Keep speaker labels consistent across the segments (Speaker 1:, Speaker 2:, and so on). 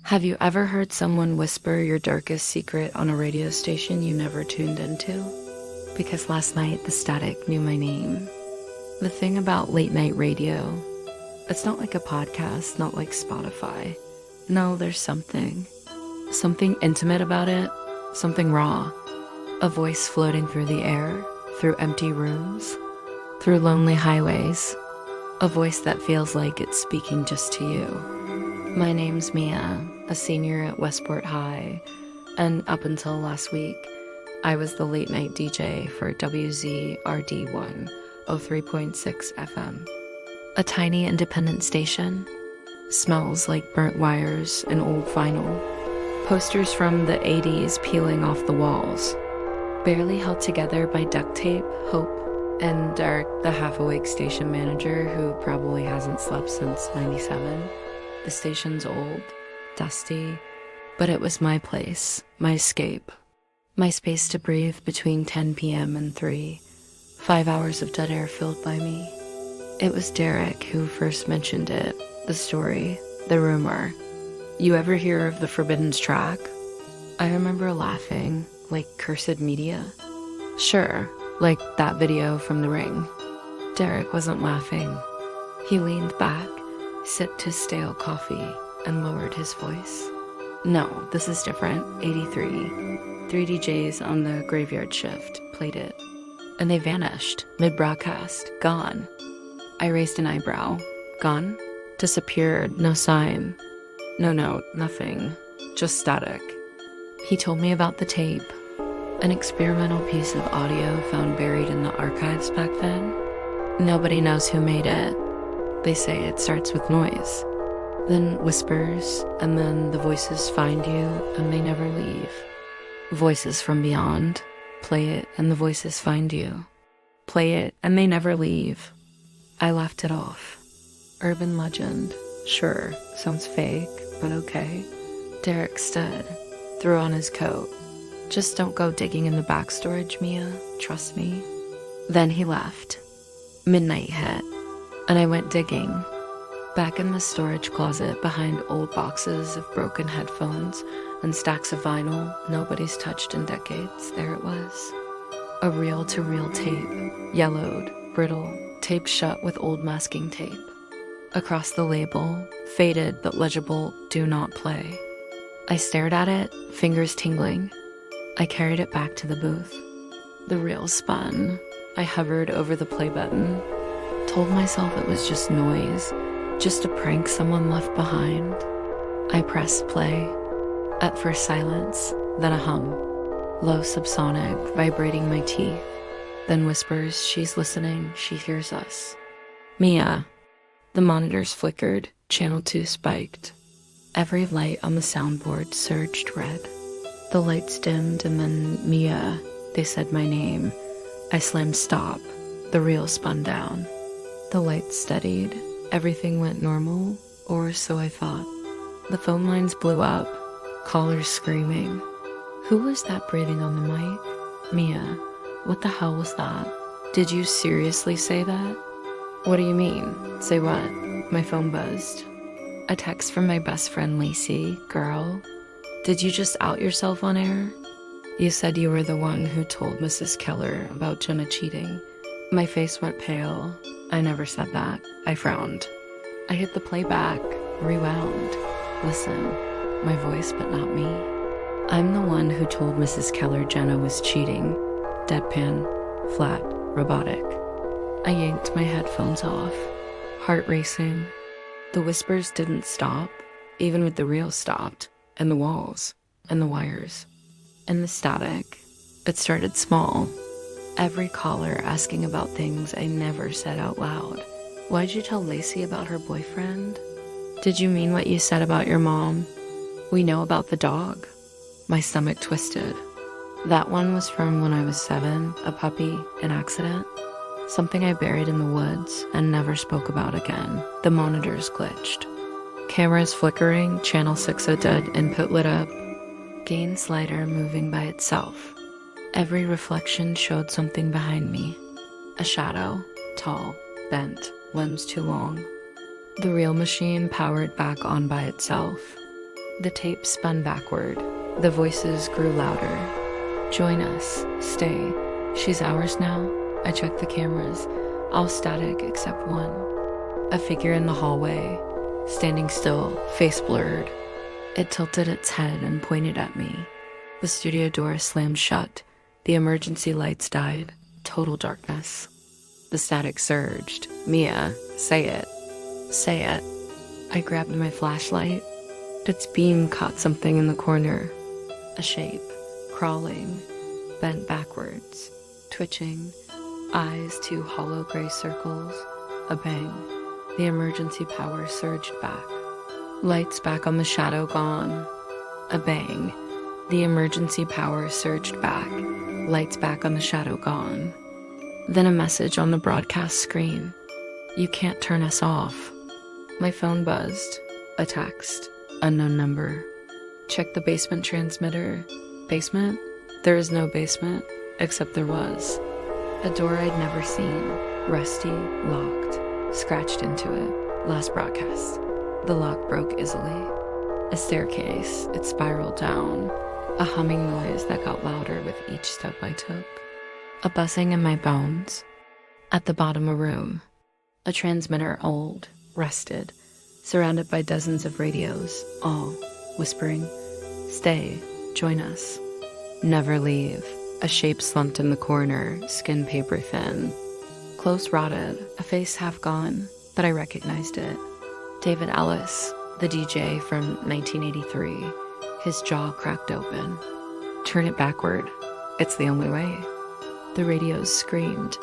Speaker 1: Have you ever heard someone whisper your darkest secret on a radio station you never tuned into? Because last night the static knew my name. The thing about late night radio, it's not like a podcast, not like Spotify. No, there's something intimate about it, something raw. A voice floating through the air, through empty rooms, through lonely highways. A voice that feels like it's speaking just to you. My name's Mia, a senior at Westport High, and up until last week, I was the late night DJ for WZRD1 03.6 FM. A tiny independent station. Smells like burnt wires and old vinyl. Posters from the 80s peeling off the walls. Barely held together by duct tape, hope, and Derek, the half-awake station manager who probably hasn't slept since '97. The station's old, dusty, but it was my place, my escape. My space to breathe between 10 p.m. and 3. 5 hours of dead air filled by me. It was Derek who first mentioned it, the story, the rumor. You ever hear of the Forbidden's track? I remember laughing, like cursed media. Sure, like that video from The Ring. Derek wasn't laughing. He leaned back, sipped his stale coffee, and lowered his voice. No, this is different. 83. 3 DJs on the graveyard shift played it. And they vanished, mid-broadcast, gone. I raised an eyebrow. Gone? Disappeared, no sign. No note, nothing. Just static. He told me about the tape. An experimental piece of audio found buried in the archives back then. Nobody knows who made it. They say it starts with noise, then whispers, and then the voices find you and they never leave. Voices from beyond. Play it and the voices find you. Play it and they never leave. I laughed it off. Urban legend. Sure, sounds fake, but okay. Derek stood, threw on his coat. Just don't go digging in the back storage, Mia. Trust me. Then he left. Midnight hit, and I went digging. Back in the storage closet behind old boxes of broken headphones and stacks of vinyl nobody's touched in decades, there it was. A reel-to-reel tape, yellowed, brittle, taped shut with old masking tape. Across the label, faded but legible, "Do not play." I stared at it, fingers tingling. I carried it back to the booth. The reel spun. I hovered over the play button. Told myself it was just noise, just a prank someone left behind. I pressed play. At first silence, then a hum. Low subsonic, vibrating my teeth. Then whispers, she's listening, she hears us. Mia. The monitors flickered, channel 2 spiked. Every light on the soundboard surged red. The lights dimmed and then Mia, they said my name. I slammed stop. The reel spun down. The lights steadied. Everything went normal, or so I thought. The phone lines blew up. Callers screaming. Who was that breathing on the mic? Mia, what the hell was that? Did you seriously say that? What do you mean? Say what? My phone buzzed. A text from my best friend Lacey. Girl, did you just out yourself on air? You said you were the one who told Mrs. Keller about Jenna cheating. My face went pale. I never said that. I frowned. I hit the playback, rewound. Listen, my voice but not me. I'm the one who told Mrs. Keller Jenna was cheating. Deadpan, flat, robotic. I yanked my headphones off, heart racing. The whispers didn't stop, even with the reel stopped, and the walls, and the wires, and the static. It started small. Every caller asking about things I never said out loud. Why'd you tell Lacey about her boyfriend? Did you mean what you said about your mom? We know about the dog. My stomach twisted. That one was from when I was 7, a puppy, an accident. Something I buried in the woods and never spoke about again. The monitors glitched. Cameras flickering, channel 6 a dead input lit up. Gain slider moving by itself. Every reflection showed something behind me. A shadow, tall, bent, lens too long. The reel machine powered back on by itself. The tape spun backward. The voices grew louder. Join us. Stay. She's ours now. I checked the cameras. All static except one. A figure in the hallway, standing still, face blurred. It tilted its head and pointed at me. The studio door slammed shut. The emergency lights died. Total darkness. The static surged. Mia, say it. Say it. I grabbed my flashlight. Its beam caught something in the corner. A shape, crawling, bent backwards, twitching, eyes two hollow gray circles. A bang. The emergency power surged back. Lights back on the shadow gone. A bang. The emergency power surged back. Lights back on the shadow gone. Then a message on the broadcast screen. You can't turn us off. My phone buzzed. A text. Unknown number. Check the basement transmitter. Basement? There is no basement, except there was. A door I'd never seen. Rusty, locked. Scratched into it. Last broadcast. The lock broke easily. A staircase. It spiraled down. A humming noise that got louder with each step I took. A buzzing in my bones. At the bottom a room. A transmitter old, rusted, surrounded by dozens of radios, all whispering, stay, join us. Never leave. A shape slumped in the corner, skin paper thin. Clothes rotted, a face half gone, but I recognized it. David Ellis, the DJ from 1983. His jaw cracked open. Turn it backward. It's the only way. The radios screamed.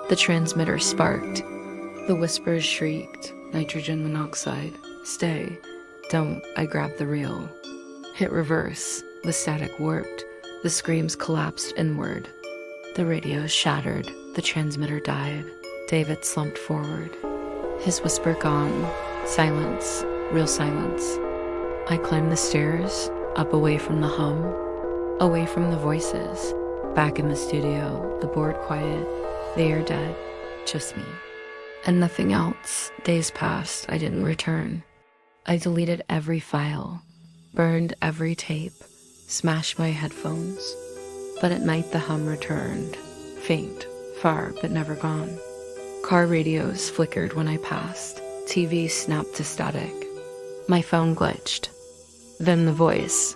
Speaker 1: The transmitter sparked. The whispers shrieked. Nitrogen monoxide. Stay. Don't. I grabbed the reel. Hit reverse. The static warped. The screams collapsed inward. The radios shattered. The transmitter died. David slumped forward. His whisper gone. Silence. Real silence. I climbed the stairs, up away from the hum, away from the voices. Back in the studio, the board quiet, the air dead, just me. And nothing else. Days passed, I didn't return. I deleted every file, burned every tape, smashed my headphones. But at night the hum returned, faint, far, but never gone. Car radios flickered when I passed. TV snapped to static. My phone glitched. Then the voice.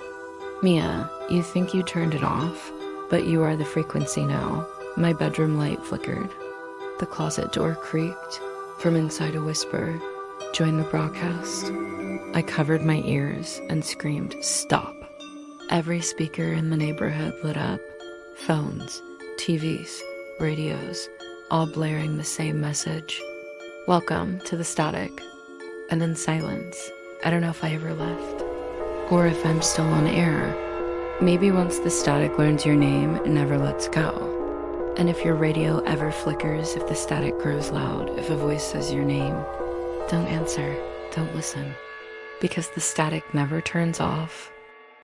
Speaker 1: Mia, you think you turned it off, but you are the frequency now. My bedroom light flickered. The closet door creaked. From inside a whisper, join the broadcast. I covered my ears and screamed, stop. Every speaker in the neighborhood lit up. Phones, TVs, radios, all blaring the same message. Welcome to the static. And then silence. I don't know if I ever left. Or if I'm still on air. Maybe once the static learns your name, it never lets go. And if your radio ever flickers, if the static grows loud, if a voice says your name, don't answer, don't listen. Because the static never turns off,